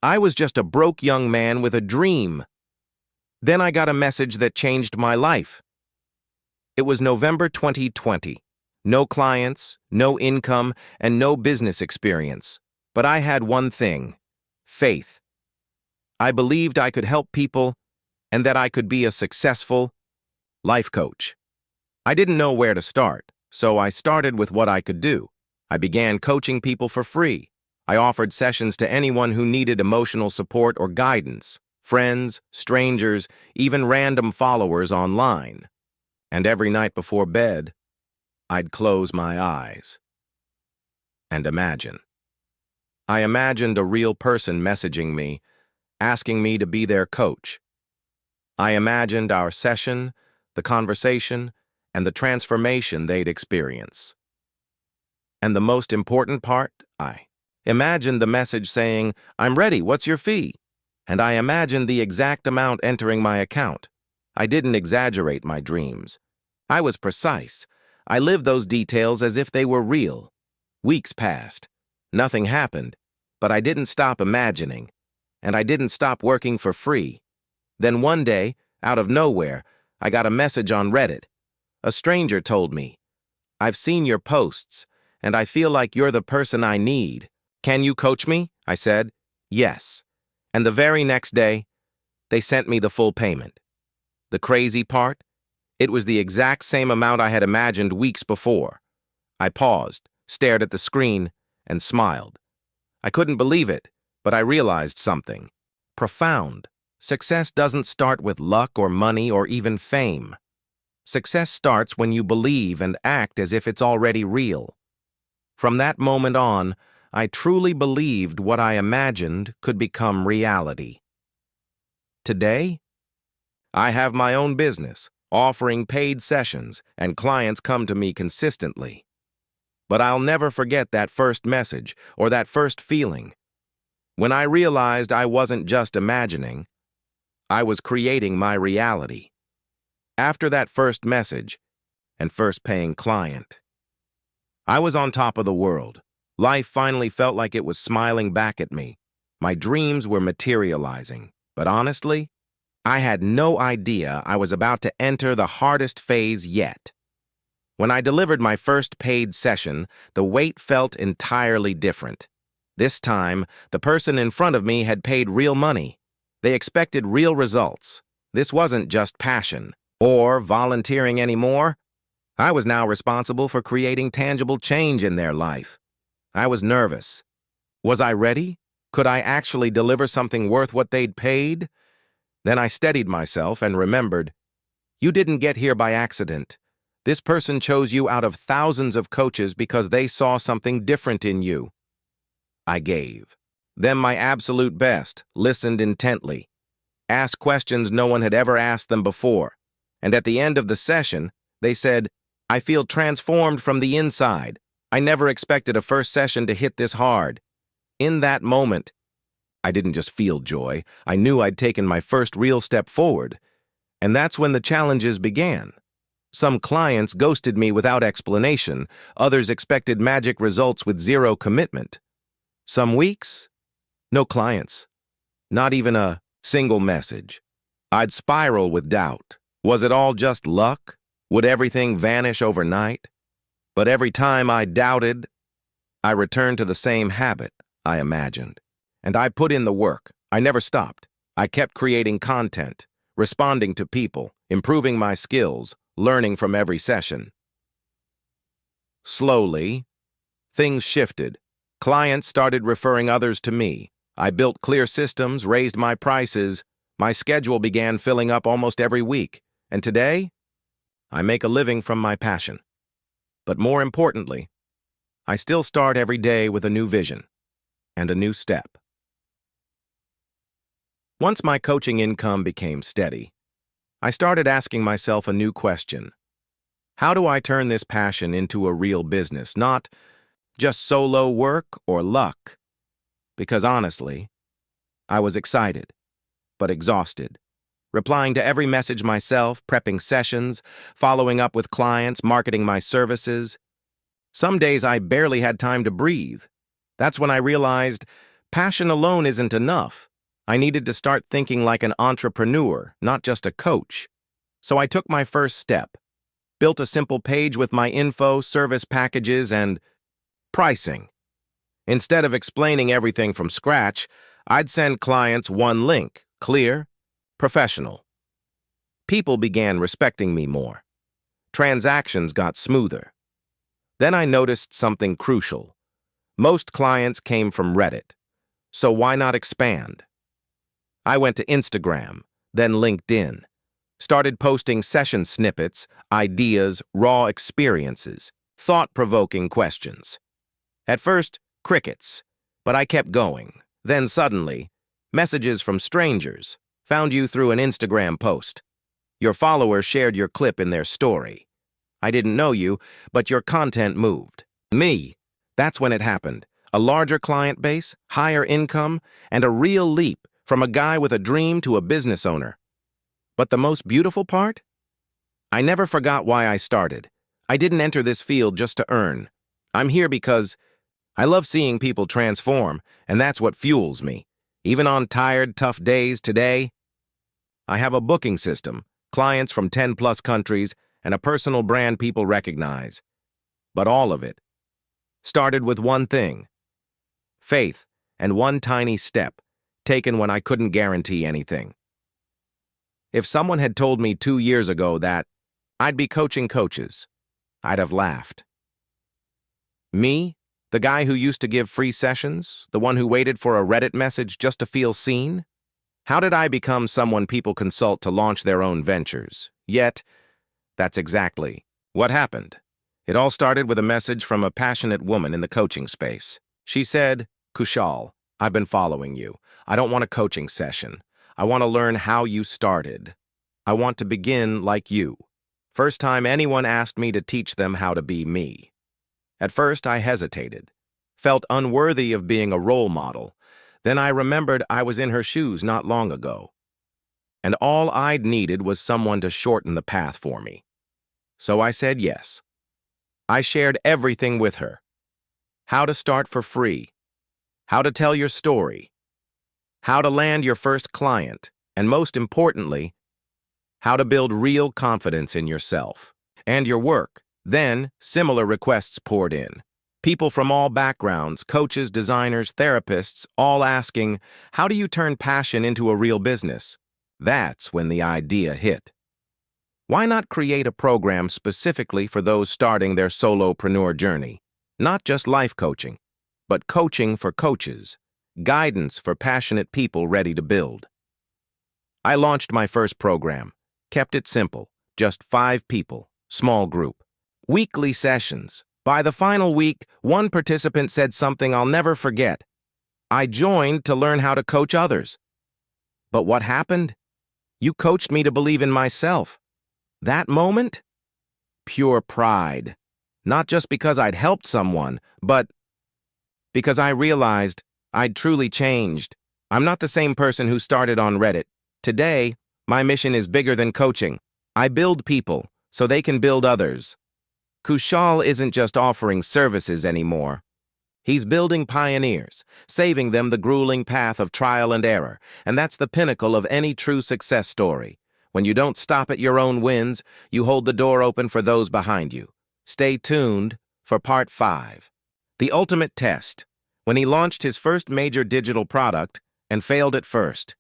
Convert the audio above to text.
I was just a broke young man with a dream. Then I got a message that changed my life. It was November 2020. No clients, no income, and no business experience. But I had one thing: faith. I believed I could help people and that I could be a successful life coach. I didn't know where to start, so I started with what I could do. I began coaching people for free. I offered sessions to anyone who needed emotional support or guidance: friends, strangers, even random followers online. And every night before bed, I'd close my eyes and imagine. I imagined a real person messaging me, asking me to be their coach. I imagined our session, the conversation, and the transformation they'd experience. And the most important part, I imagined the message saying, "I'm ready, what's your fee?" And I imagined the exact amount entering my account. I didn't exaggerate my dreams. I was precise. I lived those details as if they were real. Weeks passed. Nothing happened, but I didn't stop imagining, and I didn't stop working for free. Then one day, out of nowhere, I got a message on Reddit. A stranger told me, "I've seen your posts, and I feel like you're the person I need. Can you coach me?" I said, "Yes." And the very next day, they sent me the full payment. The crazy part? It was the exact same amount I had imagined weeks before. I paused, stared at the screen, and smiled. I couldn't believe it, but I realized something profound. Success doesn't start with luck or money or even fame. Success starts when you believe and act as if it's already real. From that moment on, I truly believed what I imagined could become reality. Today, I have my own business, offering paid sessions, and clients come to me consistently. But I'll never forget that first message or that first feeling. When I realized I wasn't just imagining, I was creating my reality. After that first message and first paying client, I was on top of the world. Life finally felt like it was smiling back at me. My dreams were materializing, but honestly, I had no idea I was about to enter the hardest phase yet. When I delivered my first paid session, the weight felt entirely different. This time, the person in front of me had paid real money. They expected real results. This wasn't just passion or volunteering anymore. I was now responsible for creating tangible change in their life. I was nervous. Was I ready? Could I actually deliver something worth what they'd paid? Then I steadied myself and remembered, you didn't get here by accident. This person chose you out of thousands of coaches because they saw something different in you. I gave them my absolute best, listened intently, asked questions no one had ever asked them before, and at the end of the session, they said, "I feel transformed from the inside. I never expected a first session to hit this hard." In that moment, I didn't just feel joy. I knew I'd taken my first real step forward. And that's when the challenges began. Some clients ghosted me without explanation. Others expected magic results with zero commitment. Some weeks, no clients. Not even a single message. I'd spiral with doubt. Was it all just luck? Would everything vanish overnight? But every time I doubted, I returned to the same habit I imagined. And I put in the work. I never stopped. I kept creating content, responding to people, improving my skills, learning from every session. Slowly, things shifted. Clients started referring others to me. I built clear systems, raised my prices. My schedule began filling up almost every week. And today, I make a living from my passion. But more importantly, I still start every day with a new vision and a new step. Once my coaching income became steady, I started asking myself a new question. How do I turn this passion into a real business, not just solo work or luck? Because honestly, I was excited, but exhausted. Replying to every message myself, prepping sessions, following up with clients, marketing my services. Some days I barely had time to breathe. That's when I realized Passion alone isn't enough. I needed to start thinking like an entrepreneur, not just a coach. So I took my first step, built a simple page with my info, service packages, and pricing. Instead of explaining everything from scratch, I'd send clients one link, clear, professional. People began respecting me more. Transactions got smoother. Then I noticed something crucial. Most clients came from Reddit, so why not expand? I went to Instagram, then LinkedIn. Started posting session snippets, ideas, raw experiences, thought-provoking questions. At first, crickets, but I kept going. Then suddenly, messages from strangers, found you through an Instagram post. Your followers shared your clip in their story. I didn't know you, but your content moved. Me. That's when it happened. A larger client base, higher income, and a real leap from a guy with a dream to a business owner. But the most beautiful part? I never forgot why I started. I didn't enter this field just to earn. I'm here because I love seeing people transform, and that's what fuels me. Even on tired, tough days today, I have a booking system, clients from 10+ countries, and a personal brand people recognize. But all of it started with one thing: faith and one tiny step, taken when I couldn't guarantee anything. If someone had told me 2 years ago that I'd be coaching coaches, I'd have laughed. Me, the guy who used to give free sessions, the one who waited for a Reddit message just to feel seen? How did I become someone people consult to launch their own ventures? Yet, that's exactly what happened. It all started with a message from a passionate woman in the coaching space. She said, "Kushal, I've been following you. I don't want a coaching session. I want to learn how you started. I want to begin like you." First time anyone asked me to teach them how to be me. At first, I hesitated, felt unworthy of being a role model. Then I remembered I was in her shoes not long ago. And all I'd needed was someone to shorten the path for me. So I said yes. I shared everything with her. How to start for free, how to tell your story, how to land your first client, and most importantly, how to build real confidence in yourself and your work. Then, similar requests poured in. People from all backgrounds, coaches, designers, therapists, all asking, how do you turn passion into a real business? That's when the idea hit. Why not create a program specifically for those starting their solopreneur journey? Not just life coaching, but coaching for coaches, guidance for passionate people ready to build. I launched my first program, kept it simple, just 5 people, small group. Weekly sessions. By the final week, one participant said something I'll never forget. I joined to learn how to coach others. But what happened? You coached me to believe in myself. That moment? Pure pride. Not just because I'd helped someone, but because I realized I'd truly changed. I'm not the same person who started on Reddit. Today, my mission is bigger than coaching. I build people so they can build others. Kushal isn't just offering services anymore. He's building pioneers, saving them the grueling path of trial and error, and that's the pinnacle of any true success story. When you don't stop at your own wins, you hold the door open for those behind you. Stay tuned for Part 5. The ultimate test, when he launched his first major digital product and failed at first.